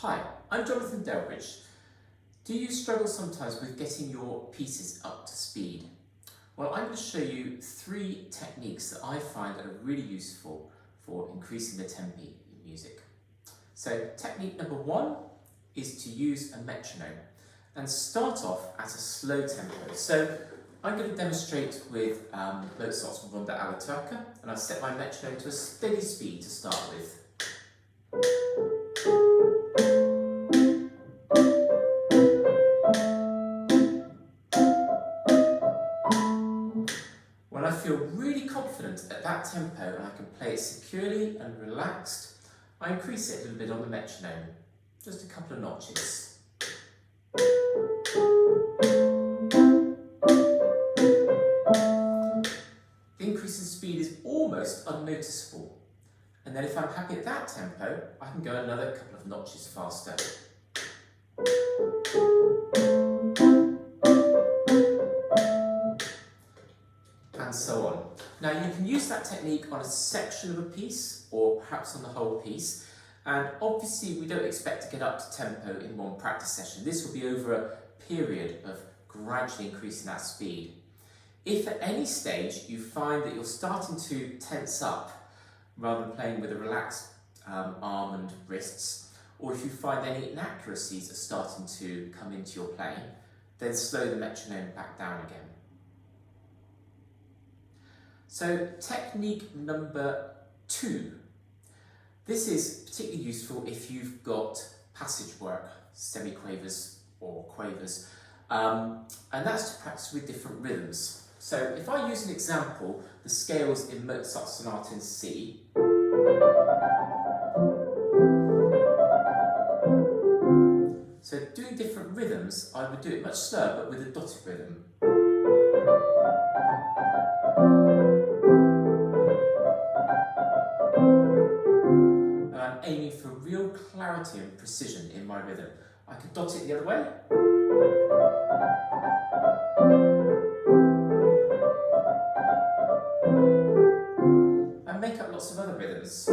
Hi, I'm Jonathan Delbridge. Do you struggle sometimes with getting your pieces up to speed? Well, I'm going to show you 3 techniques that I find that are really useful for increasing the tempi in music. So technique number 1 is to use a metronome and start off at a slow tempo. So I'm going to demonstrate with Mozart's Ronda alla Turca, and I've set my metronome to a steady speed to start with. When I feel really confident at that tempo and I can play it securely and relaxed, I increase it a little bit on the metronome, just a couple of notches. The increase in speed is almost unnoticeable, and then if I'm happy at that tempo, I can go another couple of notches faster. And so on. Now you can use that technique on a section of a piece or perhaps on the whole piece, and obviously we don't expect to get up to tempo in one practice session. This will be over a period of gradually increasing that speed. If at any stage you find that you're starting to tense up rather than playing with a relaxed arm and wrists, or if you find any inaccuracies are starting to come into your playing, then slow the metronome back down again. So technique number 2. This is particularly useful if you've got passage work, semiquavers or quavers, and that's to practice with different rhythms. So if I use an example, the scales in Mozart's Sonata in C, so doing different rhythms, I would do it much slower but with a dotted rhythm. I'm aiming for real clarity and precision in my rhythm. I could dot it the other way. And make up lots of other rhythms.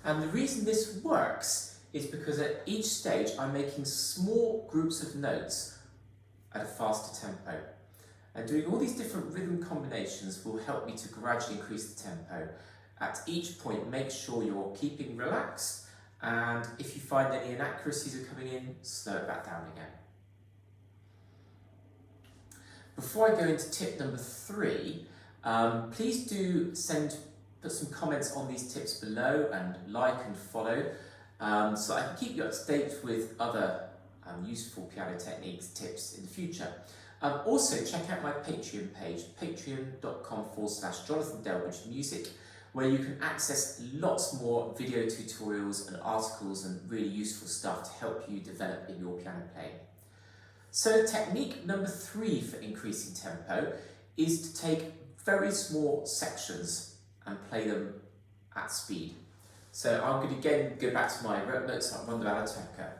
And the reason this works is because at each stage I'm making small groups of notes at a faster tempo. And doing all these different rhythm combinations will help me to gradually increase the tempo. At each point, make sure you're keeping relaxed, and if you find any inaccuracies are coming in, slow it back down again. Before I go into tip number 3, please do put some comments on these tips below and like and follow, so I can keep you up to date with other useful piano techniques, tips in the future. Also check out my Patreon page, patreon.com/Jonathan Delbridge Music, where you can access lots more video tutorials and articles and really useful stuff to help you develop in your piano playing. So technique number 3 for increasing tempo is to take very small sections and play them at speed. So I'm going to again go back to my Mozart Ronda alla Turca.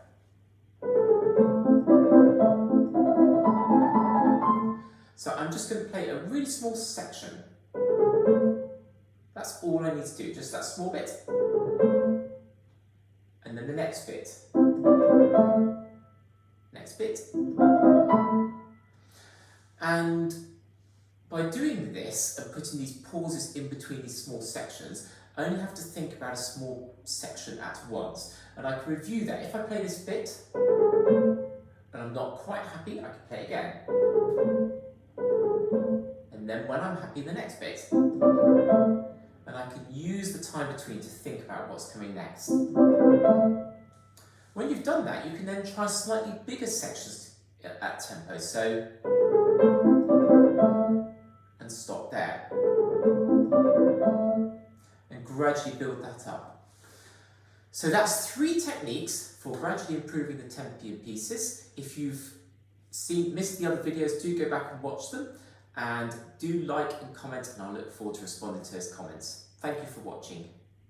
So I'm just going to play a really small section. That's all I need to do, just that small bit. And then the next bit. Next bit. And by doing this and putting these pauses in between these small sections, I only have to think about a small section at once. And I can review that. If I play this bit and I'm not quite happy, I can play it again. And then when I'm happy, the next bit. And I can use the time between to think about what's coming next. When you've done that, you can then try slightly bigger sections at tempo. So, and stop there. And gradually build that up. So that's 3 techniques for gradually improving the tempi in pieces. If you've missed the other videos, do go back and watch them. And do like and comment, and I'll look forward to responding to those comments. Thank you for watching.